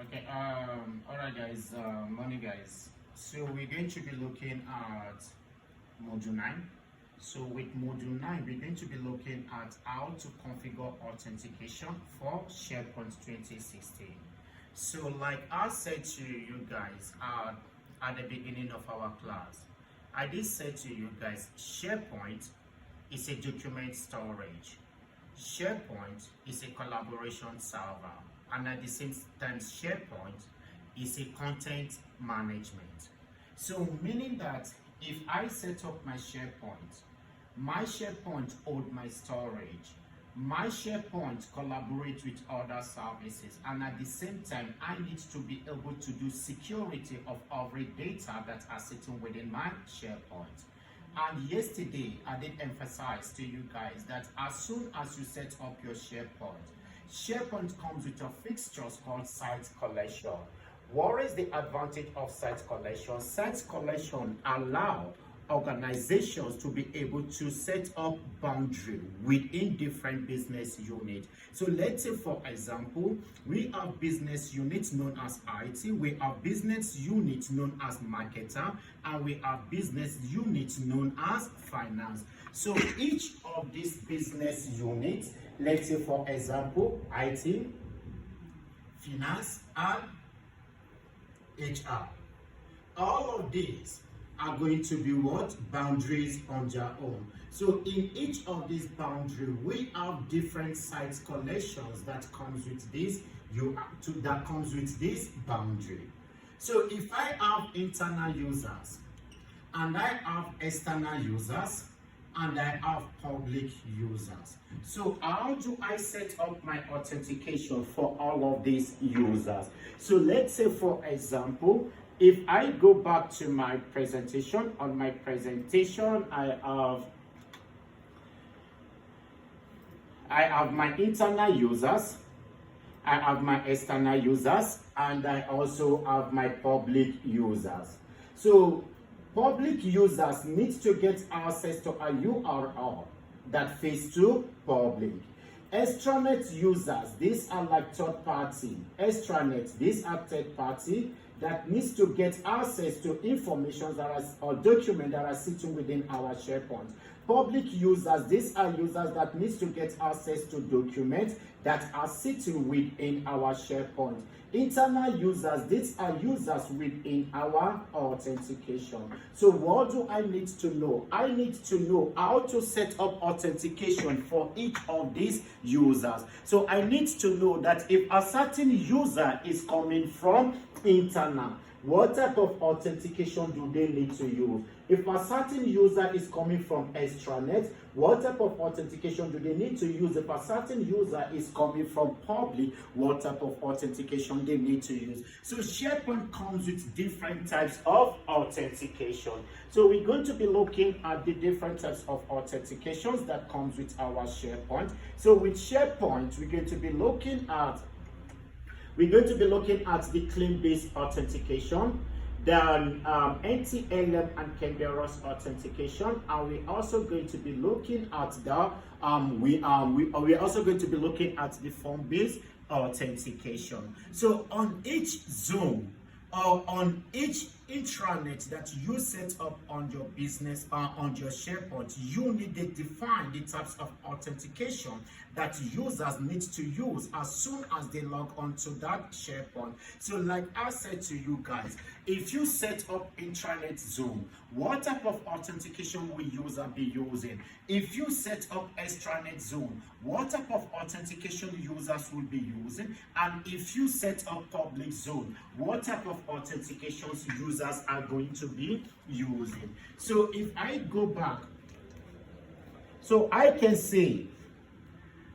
Okay, all right, guys, morning, guys. So we're going to be looking at module 9. So with module 9, we're going to be looking at how to configure authentication for SharePoint 2016. So like I said to you guys at the beginning of our class, I did say to you guys, SharePoint is a document storage. SharePoint is a collaboration server, and at the same time, SharePoint is a content management. So, meaning that if I set up my SharePoint hold my storage, my SharePoint collaborate with other services, and at the same time, I need to be able to do security of every data that are sitting within my SharePoint. And yesterday, I did emphasize to you guys that as soon as you set up your SharePoint comes with a fixture called site collection. What is the advantage of site collection? Site collection allow organizations to be able to set up boundary within different business units. So let's say, for example, we have business units known as IT, we have business units known as marketer, and we have business units known as finance. So each of these business units, let's say for example, IT, finance, and HR. All of these are going to be what? Boundaries on their own. So in each of these boundaries, we have different site collections that comes with this. That comes with this boundary. So if I have internal users, and I have external users, and I have public users. So how do I set up my authentication for all of these users? So let's say, for example, if I go back to my presentation, on my presentation, I have my internal users, I have my external users, and I also have my public users. So public users need to get access to a URL that face to public. Extranet users, these are like third party. Extranet, these are third party that needs to get access to information that are, or documents that are sitting within our SharePoint. Public users, these are users that needs to get access to documents that are sitting within our SharePoint. Internal users, these are users within our authentication. So what do I need to know? I need to know how to set up authentication for each of these users. So I need to know that if a certain user is coming from internal, what type of authentication do they need to use? If a certain user is coming from extranet, what type of authentication do they need to use? If a certain user is coming from public, what type of authentication they need to use? So SharePoint comes with different types of authentication. So we're going to be looking at the different types of authentications that comes with our SharePoint. So with SharePoint, we're going to be looking at the claim-based authentication, then NTLM and Kerberos authentication, and we're also going to be looking at the we're also going to be looking at the form-based authentication. So on each zone or on each intranet that you set up on your business on your SharePoint, you need to define the types of authentication that users need to use as soon as they log onto that SharePoint. So like I said to you guys, if you set up intranet zone, what type of authentication will user be using? If you set up extranet zone, what type of authentication users will be using? And if you set up public zone, what type of authentications users are going to be using? So if I go back, so I can say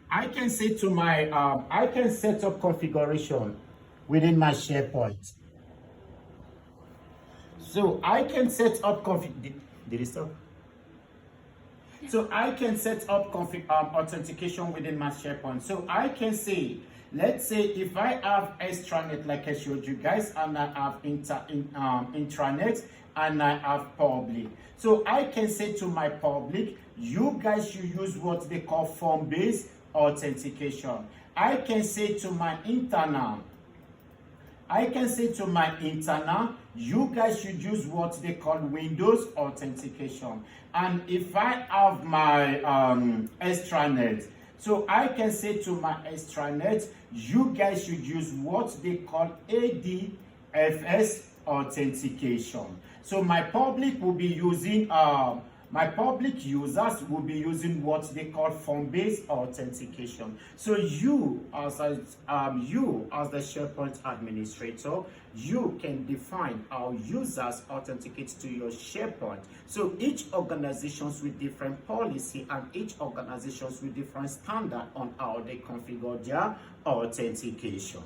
to my I can set up configuration within my SharePoint. So I can set up did it stop? So I can set up authentication within my SharePoint. So I can say, let's say if I have extranet like I showed you guys, and I have intranet, and I have public. So I can say to my public, you guys should use what they call form-based authentication. I can say to my internal, I can say to my internal, you guys should use what they call Windows authentication. And if I have my extranet, so I can say to my extranet, you guys should use what they call ADFS authentication. So my public will be using my public users will be using what they call form-based authentication. So you as the SharePoint administrator, you can define how users authenticate to your SharePoint. So each organizations with different policy and each organizations with different standard on how they configure their authentication.